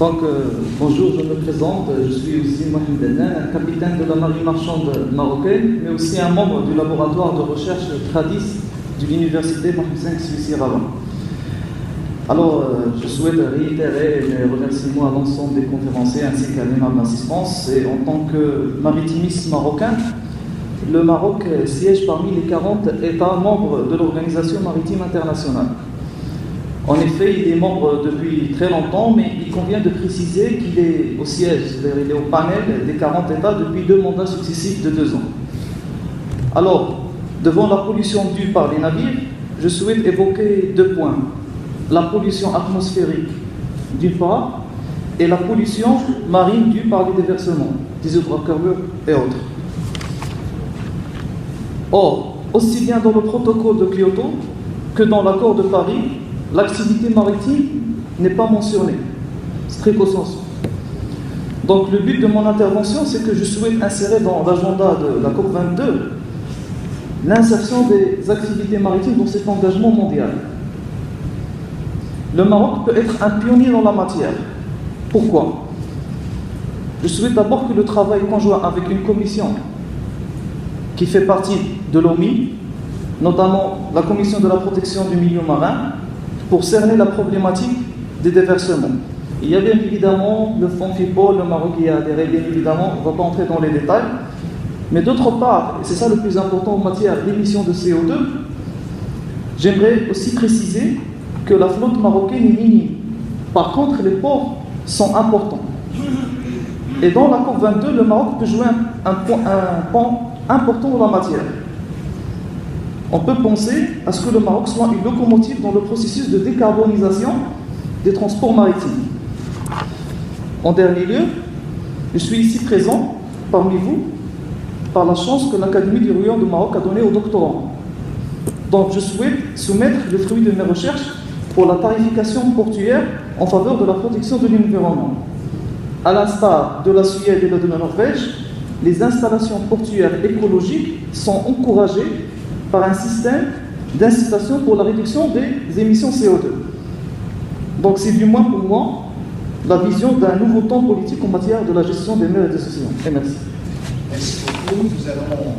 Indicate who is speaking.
Speaker 1: Bonjour, je me présente, je suis aussi Mohamed Adnan, capitaine de la marine marchande marocaine, mais aussi un membre du laboratoire de recherche Tradis de l'université Mohamed V Suisse Rabat. Alors, je souhaite réitérer mes remerciements à l'ensemble des conférenciers ainsi qu'à l'ENAM d'assistance. Et en tant que maritimiste marocain, le Maroc siège parmi les 40 États membres de l'Organisation maritime internationale. En effet, il est membre depuis très longtemps, mais il convient de préciser qu'il est au siège, c'est-à-dire il est au panel des 40 États depuis 2 mandats successifs de 2 ans. Alors, devant la pollution due par les navires, je souhaite évoquer 2 points. La pollution atmosphérique, d'une part, et la pollution marine due par les déversements, des hydrocarbures et autres. Or, aussi bien dans le protocole de Kyoto que dans l'accord de Paris, l'activité maritime n'est pas mentionnée, stricto sensu. Donc le but de mon intervention, c'est que je souhaite insérer dans l'agenda de la COP22 l'insertion des activités maritimes dans cet engagement mondial. Le Maroc peut être un pionnier dans la matière. Pourquoi? Je souhaite d'abord que le travail conjoint avec une commission qui fait partie de l'OMI, notamment la commission de la protection du milieu marin, pour cerner la problématique des déversements. Il y a bien évidemment le fonds FIPOL, le Maroc y a adhéré, bien évidemment, on ne va pas entrer dans les détails. Mais d'autre part, et c'est ça le plus important en matière d'émissions de CO2, j'aimerais aussi préciser que la flotte marocaine est minime. Par contre, les ports sont importants. Et dans la COP22, le Maroc peut jouer un point important dans la matière. On peut penser à ce que le Maroc soit une locomotive dans le processus de décarbonisation des transports maritimes. En dernier lieu, je suis ici présent parmi vous par la chance que l'Académie du Royaume du Maroc a donnée aux doctorants. Donc je souhaite soumettre le fruit de mes recherches pour la tarification portuaire en faveur de la protection de l'environnement. À l'instar de la Suède et de la Norvège, les installations portuaires écologiques sont encouragées par un système d'incitation pour la réduction des émissions CO2. Donc c'est du moins pour moi la vision d'un nouveau temps politique en matière de la gestion des mers et des océans. Et merci.
Speaker 2: Merci beaucoup. Nous allons